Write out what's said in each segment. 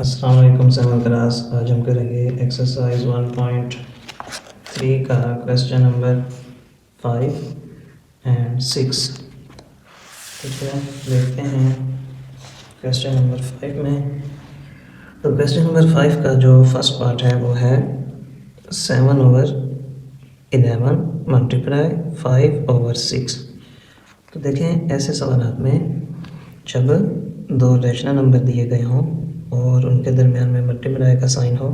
अस्सलाम वालेकुम seven class. आज हम करेंगे एक्सरसाइज 1.3 का क्वेश्चन नंबर 5 एंड 6। ठीक है, देखते हैं क्वेश्चन नंबर 5 में। तो क्वेश्चन नंबर 5 का जो फर्स्ट पार्ट है वो है 7/11 मल्टीप्लाई 5/6। तो देखें, ऐसे सवाल में जब दो रेशनल नंबर दिए गए हों और उनके दरमियान में मल्टीप्लाई का साइन हो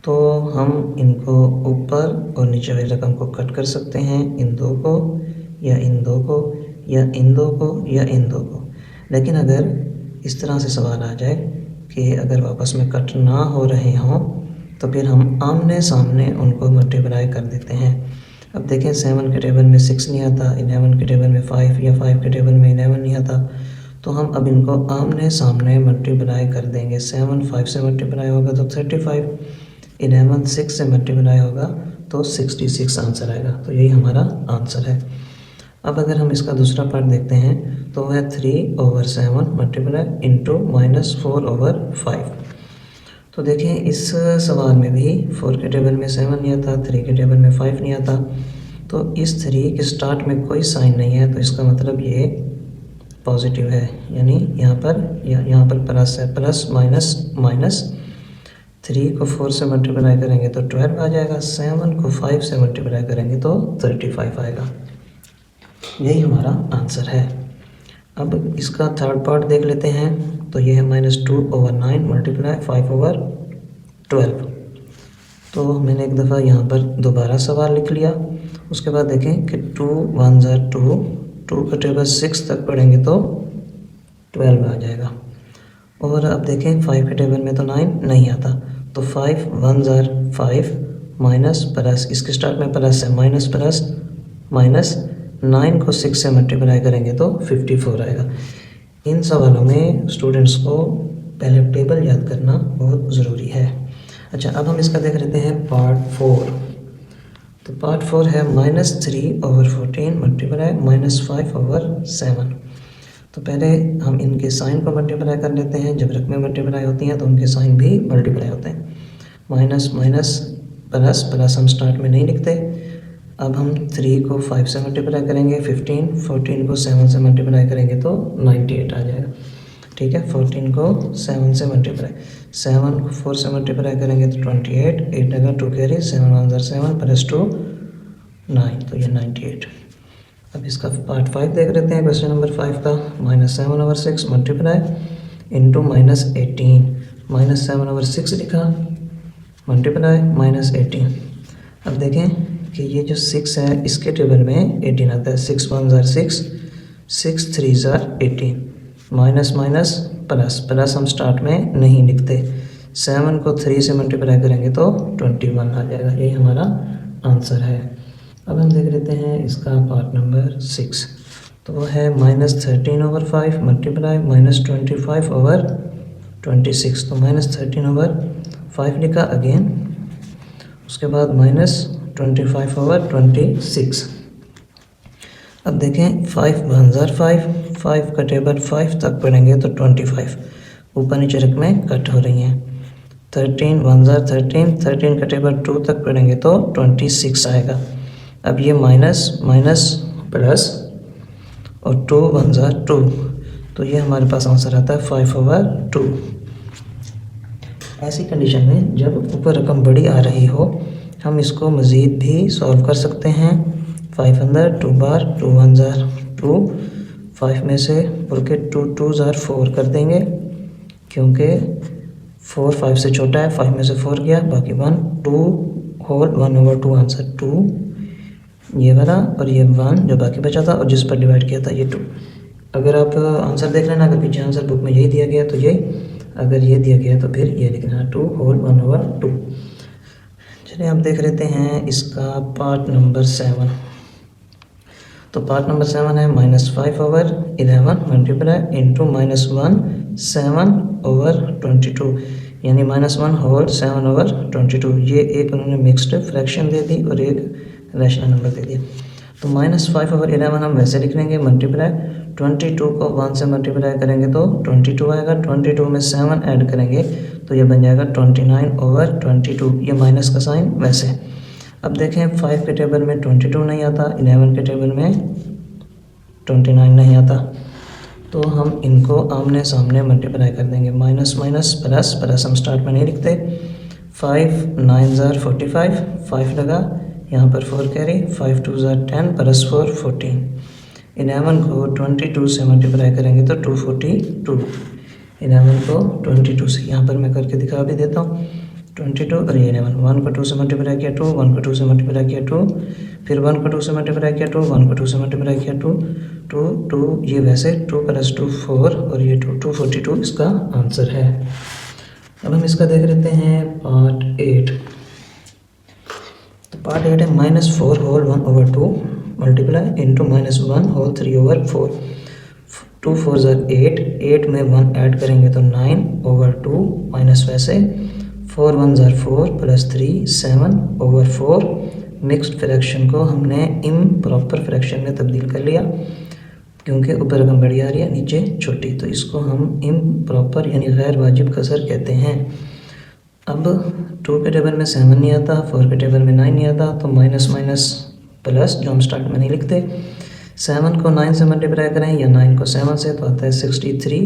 तो हम इनको ऊपर और नीचे वाली रकम को कट कर सकते हैं, इन दो को या इन दो को या इन दो को या इन दो को। लेकिन अगर इस तरह से सवाल आ जाए कि अगर आपस में कट ना हो रहे हों तो फिर हम आमने सामने उनको मल्टीप्लाई कर देते हैं। अब देखें, 7 के टेबल में 6 नहीं आता, 11 के टेबल में 5 या 5 के टेबल में 11 नहीं आता, तो हम अब इनको आमने सामने मल्टीप्लाई कर देंगे। 7 5 से मल्टीप्लाई होगा तो 35, 11 6 से मल्टीप्लाई होगा तो 66 आंसर आएगा। तो यही हमारा आंसर है। अब अगर हम इसका दूसरा पार्ट देखते हैं तो वह है 3/7 मल्टीप्लाई इंटू -4/5। तो देखें, इस सवाल में भी 4 के टेबल में 7 नहीं आता, 3 के टेबल में 5 नहीं आता, तो इस 3 के स्टार्ट में कोई साइन नहीं है, तो इसका मतलब ये पॉजिटिव है, यानी यहाँ पर प्लस है। प्लस माइनस माइनस, 3 को 4 से मल्टीप्लाई करेंगे तो 12 आ जाएगा, 7 को 5 से मल्टीप्लाई करेंगे तो 35 आएगा। यही हमारा आंसर है। अब इसका थर्ड पार्ट देख लेते हैं। तो ये है -2/9 मल्टीप्लाई 5/12। तो मैंने एक दफ़ा यहाँ पर दोबारा सवाल लिख लिया। उसके बाद देखें कि 2 1 2, 2 का टेबल 6 तक पढ़ेंगे तो 12 आ जाएगा। और अब देखें, 5 के टेबल में तो 9 नहीं आता, तो 5 1 5 माइनस प्लस, इसके स्टार्ट में प्लस है, माइनस प्लस माइनस, 9 को 6 से मल्टीप्लाई करेंगे तो 54 आएगा। इन सवालों में स्टूडेंट्स को पहले टेबल याद करना बहुत ज़रूरी है। अच्छा, अब हम इसका देख लेते हैं पार्ट 4। तो पार्ट 4 है -3/14 मल्टीप्लाई -5/7। तो पहले हम इनके साइन को मल्टीप्लाई कर लेते हैं। जब रकमें मल्टीप्लाई होती हैं तो उनके साइन भी मल्टीप्लाई होते हैं। माइनस माइनस प्लस, प्लस हम स्टार्ट में नहीं लिखते। अब हम 3 को 5 से मल्टीप्लाई करेंगे 15, 14 को 7 से मल्टीप्लाई करेंगे तो 98 आ जाएगा। ठीक है, 14 को 7 से मल्टीप्लाई, 7 को 4 से मल्टीप्लाई करेंगे तो 28, 8 लगा 2 कैरी, 7 1 7 प्लस 2 9, तो ये 98। अब इसका पार्ट 5 देख लेते हैं। क्वेश्चन नंबर 5 का -7/6 मल्टीप्लाई इंटू -18, -7/6 लिखा मल्टीप्लाई -18। अब देखें कि ये जो 6 है इसके टेबल में 18 आता है, 6 1 6, 6 3 18, माइनस माइनस प्लस, प्लस हम स्टार्ट में नहीं लिखते। 7 को 3 से मल्टीप्लाई करेंगे तो 21 आ जाएगा। यही हमारा आंसर है। अब हम देख लेते हैं इसका पार्ट नंबर 6। तो वो है -13/5 मल्टीप्लाई -25/26। तो -13/5 लिखा अगेन, उसके बाद -25/26। अब देखें, 5 1 5, 5 का टेबल 5 तक पढ़ेंगे तो 25, ऊपर नीचे रकमें कट हो रही हैं। 13 1 13, 13 का टेबल 2 तक पढ़ेंगे तो 26 आएगा। अब ये माइनस माइनस प्लस और 2 1 2, तो ये हमारे पास आंसर आता है 5/2। ऐसी कंडीशन में जब ऊपर रकम बड़ी आ रही हो हम इसको मज़ीद भी सॉल्व कर सकते हैं। 5 अंदर 2 बार, 2 1 2, 5 में से बोल के 2 2 4 कर देंगे, क्योंकि 4 5 से छोटा है, 5 में से 4 गया, बाकी 1 2 होल 1/2 आंसर 2, ये वाला और ये 1 जो बाकी बचा था और जिस पर डिवाइड किया था ये 2। अगर आप आंसर देख लेना, अगर पीछे आंसर बुक में यही दिया गया तो ये, अगर ये दिया गया तो फिर ये लिखना 2 होल 1/2। चलिए आप देख लेते हैं इसका पार्ट नंबर 7। तो पार्ट नंबर 7 है -5/11 मल्टीप्लाई इंटू -1 7/22, यानी -1 होल 7/22। ये एक उन्होंने मिक्स्ड फ्रैक्शन दे दी और एक रैशनल नंबर दे दिया। तो -5/11 हम वैसे लिख लेंगे मल्टीप्लाई 22 को 1 से मल्टीप्लाई करेंगे तो 22 आएगा, 22 में 7 ऐड करेंगे तो ये बन जाएगा 29/22, ये माइनस का साइन वैसे। अब देखें 5 के टेबल में 22 नहीं आता, 11 के टेबल में 29 नहीं आता, तो हम इनको आमने सामने मल्टीप्लाई कर देंगे, माइनस माइनस प्लस प्लस हम स्टार्ट में नहीं लिखते। 5 9 ज़ार 45, 5 लगा यहाँ पर 4 कैरी, 5 2 ज़ार 10 प्लस 4 14। 11 को 22 से मल्टीप्लाई करेंगे तो 242, 11 को 22 से, यहाँ पर मैं करके दिखा भी देता हूँ। 22 और ये 11, 1 को 2 से मल्टीप्लाई किया 2, 1 को 2 से मल्टीप्लाई किया 2, फिर 1 को 2 से मल्टीप्लाई किया 2, 1 को 2 से मल्टीप्लाई किया 2, 2 2, ये वैसे 2 + 2 4 और ये 2 242 इसका आंसर है। अब हम इसका देख लेते हैं पार्ट 8। तो पार्ट 8 है -4 होल 1/2 मल्टीप्लाई इंटू -1 होल 3/4। 2 4 ज़ार 8, 8 में 1 ऐड करेंगे तो 9/2 माइनस वैसे 4 1 ज़ार 4 प्लस 3 7/4। मिक्स्ड फ्रैक्शन को हमने इम्प्रॉपर फ्रैक्शन में तब्दील कर लिया क्योंकि ऊपर रकम बड़ी आ रही है नीचे छोटी, तो इसको हम इम्प्रॉपर यानी गैर वाजिब कसर कहते हैं। अब 2 के टेबल में 7 नहीं आता, 4 के टेबल में 9 नहीं आता, तो माइनस माइनस प्लस जो हम स्टार्ट में नहीं लिखते। 7 को 9 से मल्टीप्लाई करें या 9 को 7 से तो आता है 63,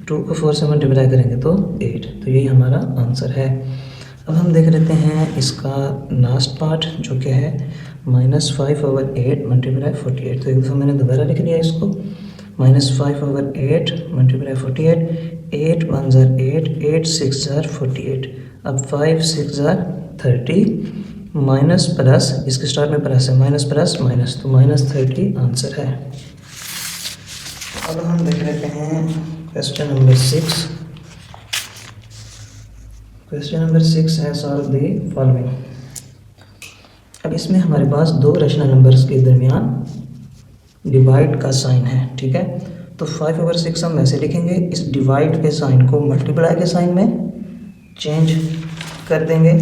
2 को 4 से मल्टीप्लाई करेंगे तो 8, तो यही हमारा आंसर है। अब हम देख लेते हैं इसका लास्ट पार्ट जो कि है -5/8 मल्टीप्लाई 48। तो एक दफ़ा मैंने दोबारा लिख लिया इसको, -5/8 मल्टीप्लाई 48, 8 1 ज़ार 8, 8 6 ज़ार 48। अब 5 6 ज़ार 30 माइनस प्लस, इसके स्टार्ट में प्लस है, माइनस प्लस माइनस, तो -30 आंसर है। अब हम देख लेते हैं क्वेश्चन नंबर 6। क्वेश्चन नंबर 6 है सॉल्व द फॉलोइंग। अब इसमें हमारे पास दो रेशनल नंबर्स के दरमियान डिवाइड का साइन है, ठीक है। तो 5/6 हम ऐसे लिखेंगे, इस डिवाइड के साइन को मल्टीप्लाई के साइन में चेंज कर देंगे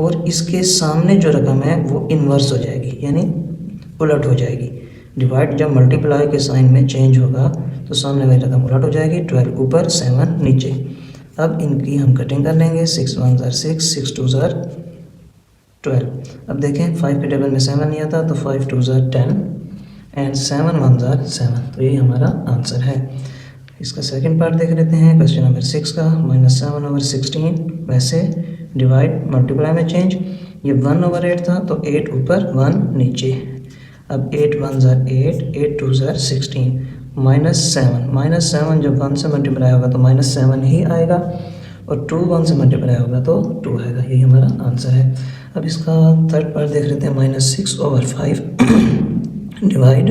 और इसके सामने जो रकम है वो इन्वर्स हो जाएगी यानी उलट हो जाएगी। डिवाइड जब मल्टीप्लाई के साइन में चेंज होगा तो सामने वाली रकम उलट हो जाएगी, 12 ऊपर 7 नीचे। अब इनकी हम कटिंग कर लेंगे, 6 1 ज़ार 6, 6 2 ज़ार 12। अब देखें 5 के टेबल में 7 नहीं आता, तो 5 2 ज़ार 10 एंड 7 1 ज़ार 7, तो यही हमारा आंसर है। इसका सेकंड पार्ट देख लेते हैं क्वेश्चन नंबर 6 का, -7/16 वैसे डिवाइड मल्टीप्लाई में चेंज। ये 1/8 था तो 8 ऊपर 1 नीचे। अब 8 1 ज़ार 8, 8 2 ज़ार 16, -7 जब 1 से मल्टीप्लाई होगा तो -7 ही आएगा और 2 1 से मल्टीप्लाई होगा तो 2 आएगा, यही हमारा आंसर है। अब इसका थर्ड पार्ट देख लेते हैं, -6/5 डिवाइड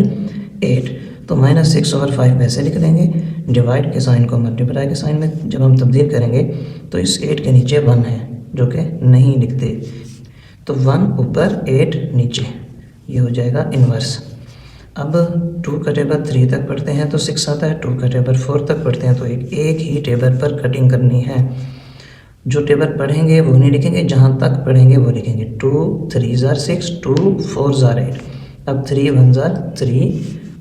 8। तो -6/5 वैसे लिख देंगे, डिवाइड के साइन को मल्टीप्लाई के साइन में जब हम तब्दील करेंगे तो इस 8 के नीचे 1 है जो कि नहीं लिखते, तो 1 ऊपर 8 नीचे, ये हो जाएगा इन्वर्स। अब 2 का टेबल 3 तक पढ़ते हैं तो 6 आता है, 2 का टेबल 4 तक पढ़ते हैं तो एक ही टेबल पर कटिंग करनी है। जो टेबल पढ़ेंगे वो नहीं लिखेंगे, जहाँ तक पढ़ेंगे वो लिखेंगे। 2 3 ज़ार 6, 2 4 ज़ार 8। अब 3 1 ज़ार 3,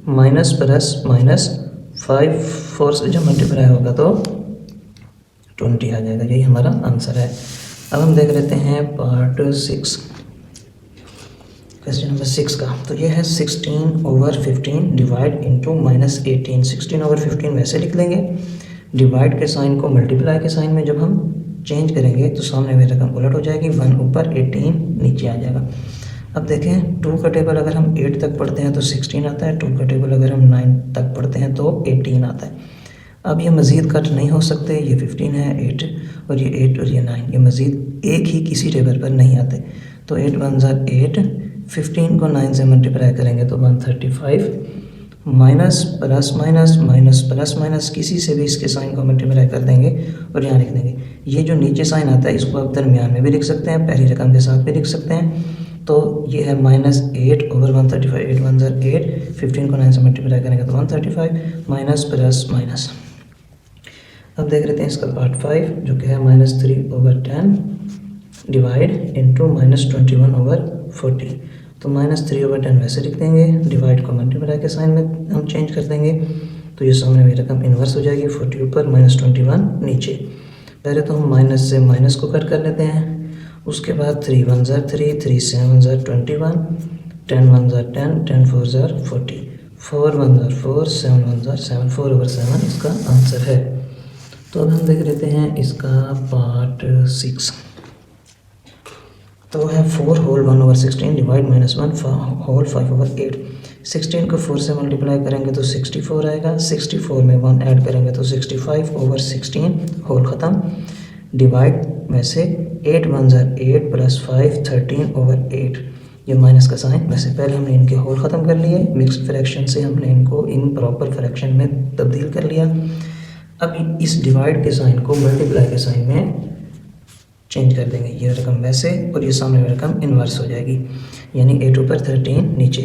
माइनस प्लस माइनस 5 4 से जब मल्टीप्लाई होगा तो 20 आ जाएगा, यही हमारा आंसर है। अब हम देख लेते हैं पार्ट 6 क्वेश्चन नंबर 6 का। तो ये है 16/15 डिवाइड इंटू -18। 16/15 वैसे लिख लेंगे, डिवाइड के साइन को मल्टीप्लाई के साइन में जब हम चेंज करेंगे तो सामने में रकम उलट हो जाएगी, 1 ऊपर 18 नीचे आ जाएगा। अब देखें 2 का टेबल अगर हम 8 तक पढ़ते हैं तो 16 आता है, 2 का टेबल अगर हम 9 तक पढ़ते हैं तो 18 आता है। अब ये मज़ीद कट नहीं हो सकते, ये 15 है, 8 और ये 8 और ये 9, ये मज़ीद एक ही किसी टेबल पर नहीं आते। तो 8 1 ज़ार 8, 15 को 9 से मल्टीप्लाई करेंगे तो 135, minus plus minus minus plus minus किसी से भी इसके साइन को मल्टीप्लाई कर देंगे और यहाँ लिख देंगे। ये जो नीचे साइन आता है इसको आप दरमियान में भी लिख सकते हैं, पहली रकम के साथ भी लिख सकते हैं। तो ये है -8/135, 8 1 ज़ार 8, 15 को 9 से मल्टीप्लाई करेंगे तो 135, माइनस प्लस माइनस। अब देख लेते हैं इसका पार्ट 5 जो कि है -3/10 डिवाइड इंटू -21/40। तो -3/10 वैसे लिख देंगे, डिवाइड को मल्टीप्लाई के साइन में हम चेंज कर देंगे, तो ये सामने वाली रकम इन्वर्स हो जाएगी। 40 ऊपर -21 नीचे। पहले तो हम माइनस से माइनस को कट कर लेते हैं, उसके बाद 3 1 ज़ा 3, 3 7 ज़ा 21, 10 1 ज़ा 10, 10 4 ज़ा 40, 4 1 ज़ा 4, 7 1 ज़ा 7, 4/7 इसका आंसर है। तो अब हम देख लेते हैं इसका पार्ट 6। तो है 4 होल 1/16 डिवाइड -1 होल 5/8। 16 को 4 से मल्टीप्लाई करेंगे तो 64 आएगा, 64 में 1 ऐड करेंगे तो 65/16 होल ख़त्म। डिवाइड वैसे 8 1 ज़ा 8 प्लस 5 13/8, ये माइनस का साइन। वैसे पहले हमने इनके होल ख़त्म कर लिए, मिक्स्ड फ्रैक्शन से हमने इनको इन प्रॉपर फ्रैक्शन में तब्दील कर लिया। अब इस डिवाइड के साइन को मल्टीप्लाई के साइन में चेंज कर देंगे, ये रकम वैसे और ये सामने वाली रकम इन्वर्स हो जाएगी, यानी 8 ऊपर 13 नीचे।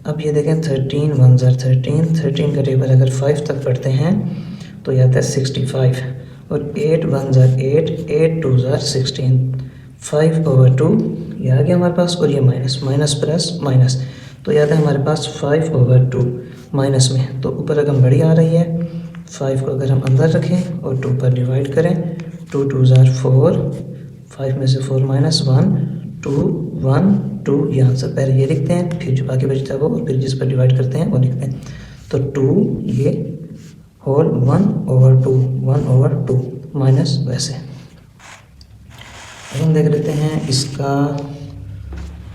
अब ये देखें 13 1 ज़ा 13, 13 का टेबल अगर 5 तक पढ़ते हैं तो ये आता है 65, और 8 1 ज़ा 8, 8 2 ज़ा 16, 5/2 ये आ गया हमारे पास, और ये माइनस माइनस प्लस माइनस, तो ये आता है हमारे पास 5/2 माइनस में। तो ऊपर रकम बड़ी आ रही है, 5 को अगर हम अंदर रखें और 2 पर डिवाइड करें, 2 2 ज़ा 4, 5 में से 4 माइनस 1 2 1 2, ये आंसर पहले ये लिखते हैं, फिर जो बाकी बचता है वो, और फिर जिस पर डिवाइड करते हैं वो लिखते हैं। तो 2 ये होल 1/2 माइनस वैसे। अब हम देख लेते हैं इसका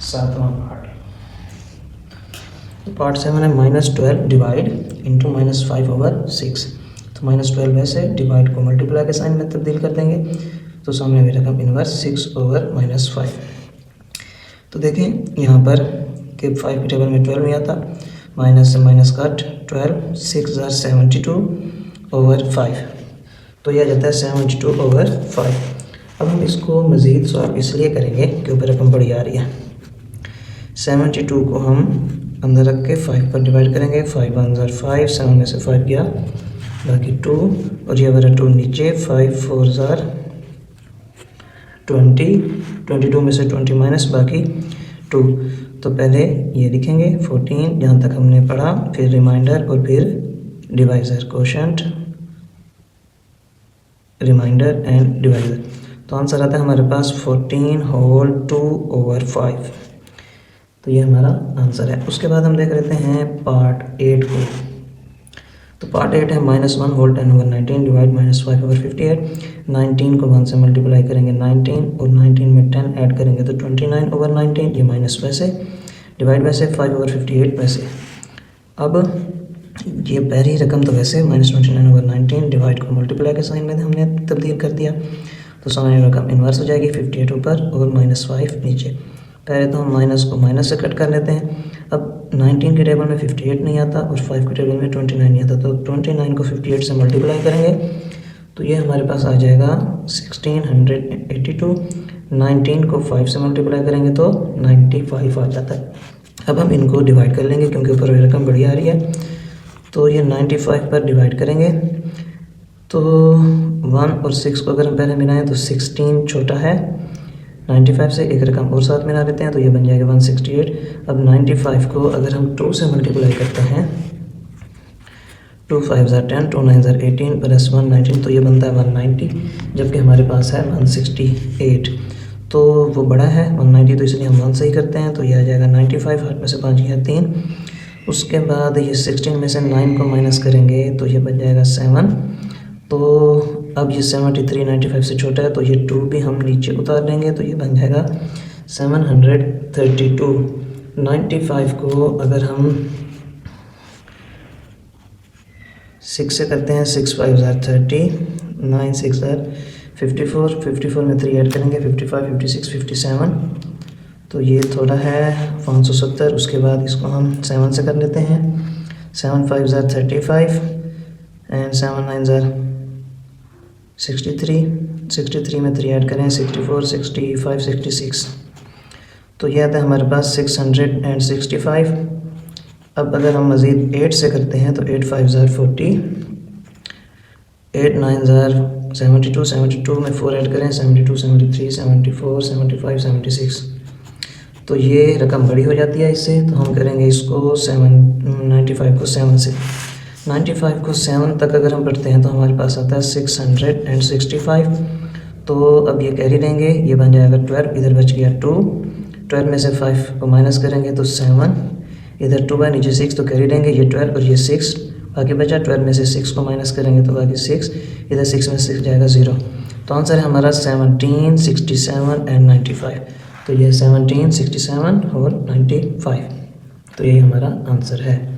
7वां पार्ट। तो पार्ट 7 है -12 डिवाइड इंटू -5/6। तो -12 वैसे, डिवाइड को मल्टीप्लाई के साइन में तब्दील कर देंगे, तो सामने भी रकम इन्वर्स 6/-5। तो देखें यहाँ पर कि 5 के टेबल में 12 नहीं आता, माइनस से माइनस कट 12, 6 ज़ा 72/5, तो यह जाता है 72/5। अब हम इसको मज़ीद सॉल्व इसलिए करेंगे कि ऊपर रकम बड़ी आ रही है। 72 को हम अंदर रख के 5 पर डिवाइड करेंगे, 5 1 ज़ा 5, 7 में से 5 गया, बाकी 2, और ये वाला 2 नीचे, 5 4 ज़ा 20, 22 में से 20 माइनस, बाकी 2। तो पहले ये लिखेंगे 14 जहाँ तक हमने पढ़ा, फिर रिमाइंडर और फिर divisor, quotient remainder and divisor. तो आंसर आता है हमारे पास 14 होल 2/5। तो ये हमारा आंसर है। उसके बाद हम देख लेते हैं पार्ट 8 को। तो पार्ट 8 है -1 होल 10/19 डिवाइड -5/58। 19 को 1 से मल्टीप्लाई करेंगे 19, और 19 में 10 ऐड करेंगे तो 29/19, ये माइनस वैसे, डिवाइड वैसे 5/58 वैसे। अब ये पहली रकम तो वैसे -29/19, डिवाइड को मल्टीप्लाई के साइन में हमने तब्दील कर दिया, तो सामने रकम इन्वर्स हो जाएगी, 58 ऊपर और -5 नीचे। पहले तो हम माइनस को माइनस से कट कर लेते हैं। अब 19 के टेबल में 58 नहीं आता और 5 के टेबल में 29 नहीं आता, तो 29 को 58 से मल्टीप्लाई करेंगे तो ये हमारे पास आ जाएगा 1682। 19 को 5 से मल्टीप्लाई करेंगे तो 95 आ जाता है। अब हम इनको डिवाइड कर लेंगे क्योंकि ऊपर रकम बड़ी आ रही है, तो ये 95 पर डिवाइड करेंगे तो 1 और 6 को अगर हम पहले मिलाएं तो 16 छोटा है 95 से, एक रकम और साथ मिला लेते हैं तो ये बन जाएगा 168। अब 95 को अगर हम 2 से मल्टीप्लाई करते हैं, 2 5 ज़ा 10, 2 9 ज़ा 18 प्लस 1 19, तो ये बनता है 190, जबकि हमारे पास है 168। तो वो बड़ा है 190, तो इसलिए हम 1 से ही करते हैं, तो ये आ जाएगा 95, 8 में से 5 गया 3। उसके बाद ये 16 में से 9 को माइनस करेंगे तो ये बन जाएगा 7। तो अब ये 73 95 से छोटा है, तो ये 2 भी हम नीचे उतार लेंगे तो ये बन जाएगा 732। 95 को अगर हम 6 से करते हैं, 6 5 ज़ा 30, 9 6 ज़ा 54, 54 में 3 ऐड करेंगे 55 56 57, तो ये थोड़ा है 570। उसके बाद इसको हम 7 से कर लेते हैं, 7 5 ज़ा 35 एंड 7 9 ज़ा 63, 63 में 3 ऐड करें 64 65 66, तो ये आता है हमारे पास 665। अब अगर हम मज़ीद 8 से करते हैं तो 8 5 ज़ा 40, 8 9 ज़ा 72, 72 में 4 ऐड करें 72 73 74 75 76, तो ये रकम बड़ी हो जाती है इससे, तो हम करेंगे इसको 95 को 7 से। 95 को 7 तक अगर हम पढ़ते हैं तो हमारे पास आता है 665। तो अब ये कैरी लेंगे, ये बन जाएगा 12, इधर बच गया 2, 12 में से 5 को माइनस करेंगे तो 7, इधर 2 है नीचे 6, तो कैरी लेंगे ये 12 और ये 6, बाकी बचा 12 में से 6 को माइनस करेंगे तो बाकी 6, इधर 6 में 6 जाएगा 0। तो आंसर है हमारा 17, 67 एंड 95। तो ये 17, 67 और 95, तो यही हमारा आंसर है।